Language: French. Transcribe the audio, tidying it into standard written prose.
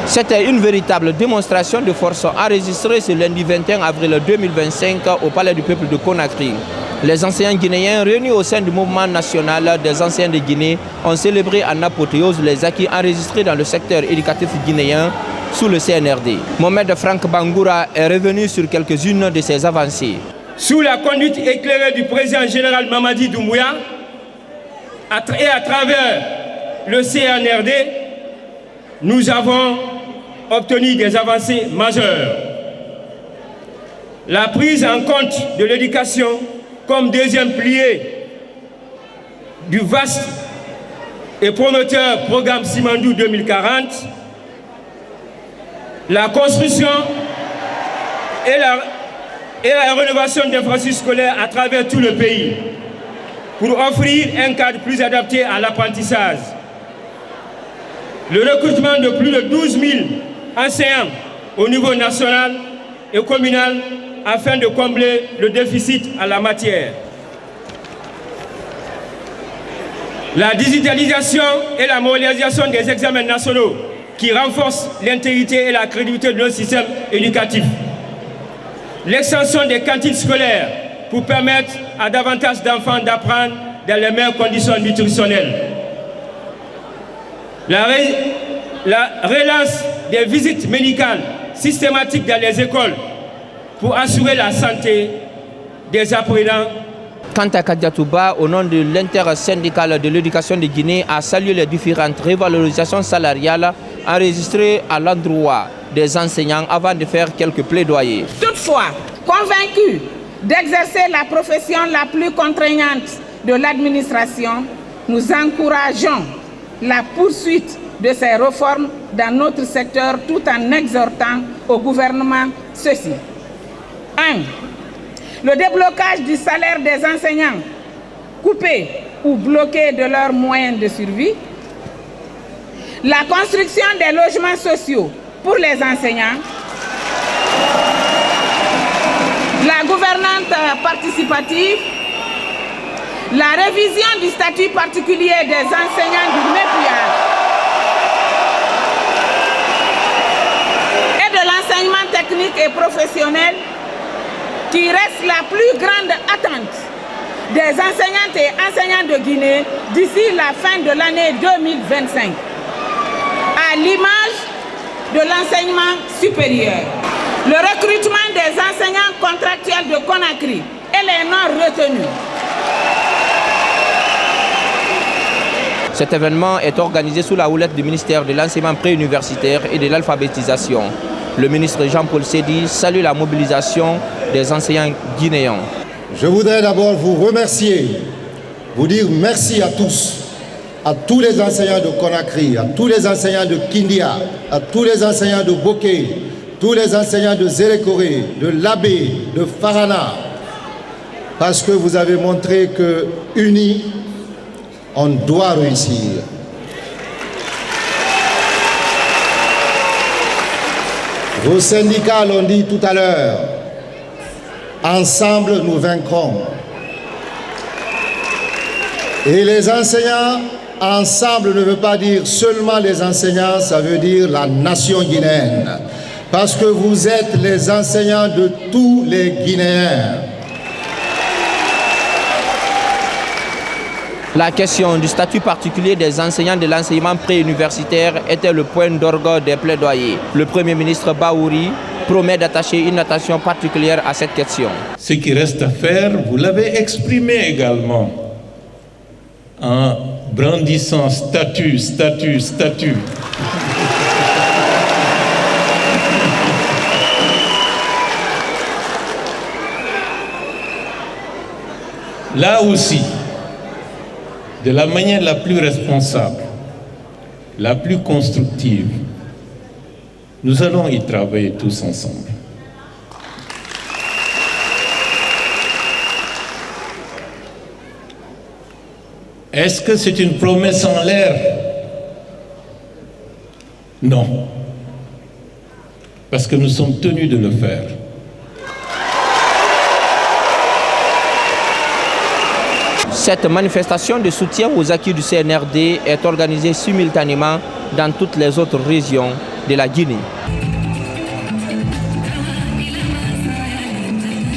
C'était une véritable démonstration de force enregistrée ce lundi 21 avril 2025 au Palais du Peuple de Conakry. Les enseignants guinéens réunis au sein du mouvement national des enseignants de Guinée ont célébré en apothéose les acquis enregistrés dans le secteur éducatif guinéen sous le CNRD. Mohamed Franck Bangoura est revenu sur quelques-unes de ces avancées. Sous la conduite éclairée du président général Mamadi Doumbouya et à travers le CNRD, nous avons obtenu des avancées majeures. La prise en compte de l'éducation comme deuxième pilier du vaste et prometteur programme Simandou 2040, la construction et la rénovation d'infrastructures scolaires à travers tout le pays pour offrir un cadre plus adapté à l'apprentissage. Le recrutement de plus de 12 000 enseignants au niveau national et communal afin de combler le déficit à la matière. La digitalisation et la mondialisation des examens nationaux qui renforcent l'intégrité et la crédibilité de notre système éducatif. L'extension des cantines scolaires pour permettre à davantage d'enfants d'apprendre dans les meilleures conditions nutritionnelles. La relance des visites médicales systématiques dans les écoles pour assurer la santé des apprenants. Quant à Kadiatouba, au nom de l'intersyndicale de l'éducation de Guinée, a salué les différentes revalorisations salariales enregistrées à l'endroit des enseignants avant de faire quelques plaidoyers. Toutefois, convaincus d'exercer la profession la plus contraignante de l'administration, nous encourageons la poursuite de ces réformes dans notre secteur tout en exhortant au gouvernement ceci. 1. Le déblocage du salaire des enseignants coupés ou bloqués de leurs moyens de survie. La construction des logements sociaux pour les enseignants. La gouvernance participative. La révision du statut particulier des enseignants du MEPUA et de l'enseignement technique et professionnel qui reste la plus grande attente des enseignantes et enseignants de Guinée d'ici la fin de l'année 2025, à l'image de l'enseignement supérieur. Le recrutement des enseignants contractuels de Conakry et les non retenus. Cet événement est organisé sous la houlette du ministère de l'enseignement préuniversitaire et de l'alphabétisation. Le ministre Jean-Paul Sédi salue la mobilisation des enseignants guinéens. Je voudrais d'abord vous remercier, vous dire merci à tous les enseignants de Conakry, à tous les enseignants de Kindia, à tous les enseignants de Boké, tous les enseignants de Zérékoré, de Labé, de Farana, parce que vous avez montré que unis, on doit réussir. Vos syndicats l'ont dit tout à l'heure, ensemble nous vaincrons. Et les enseignants, ensemble ne veut pas dire seulement les enseignants, ça veut dire la nation guinéenne. Parce que vous êtes les enseignants de tous les Guinéens. La question du statut particulier des enseignants de l'enseignement préuniversitaire était le point d'orgue des plaidoyers. Le Premier ministre Baouri promet d'attacher une attention particulière à cette question. Ce qui reste à faire, vous l'avez exprimé également en brandissant statut. Là aussi, de la manière la plus responsable, la plus constructive, nous allons y travailler tous ensemble. Est-ce que c'est une promesse en l'air? Non. Parce que nous sommes tenus de le faire. Cette manifestation de soutien aux acquis du CNRD est organisée simultanément dans toutes les autres régions de la Guinée.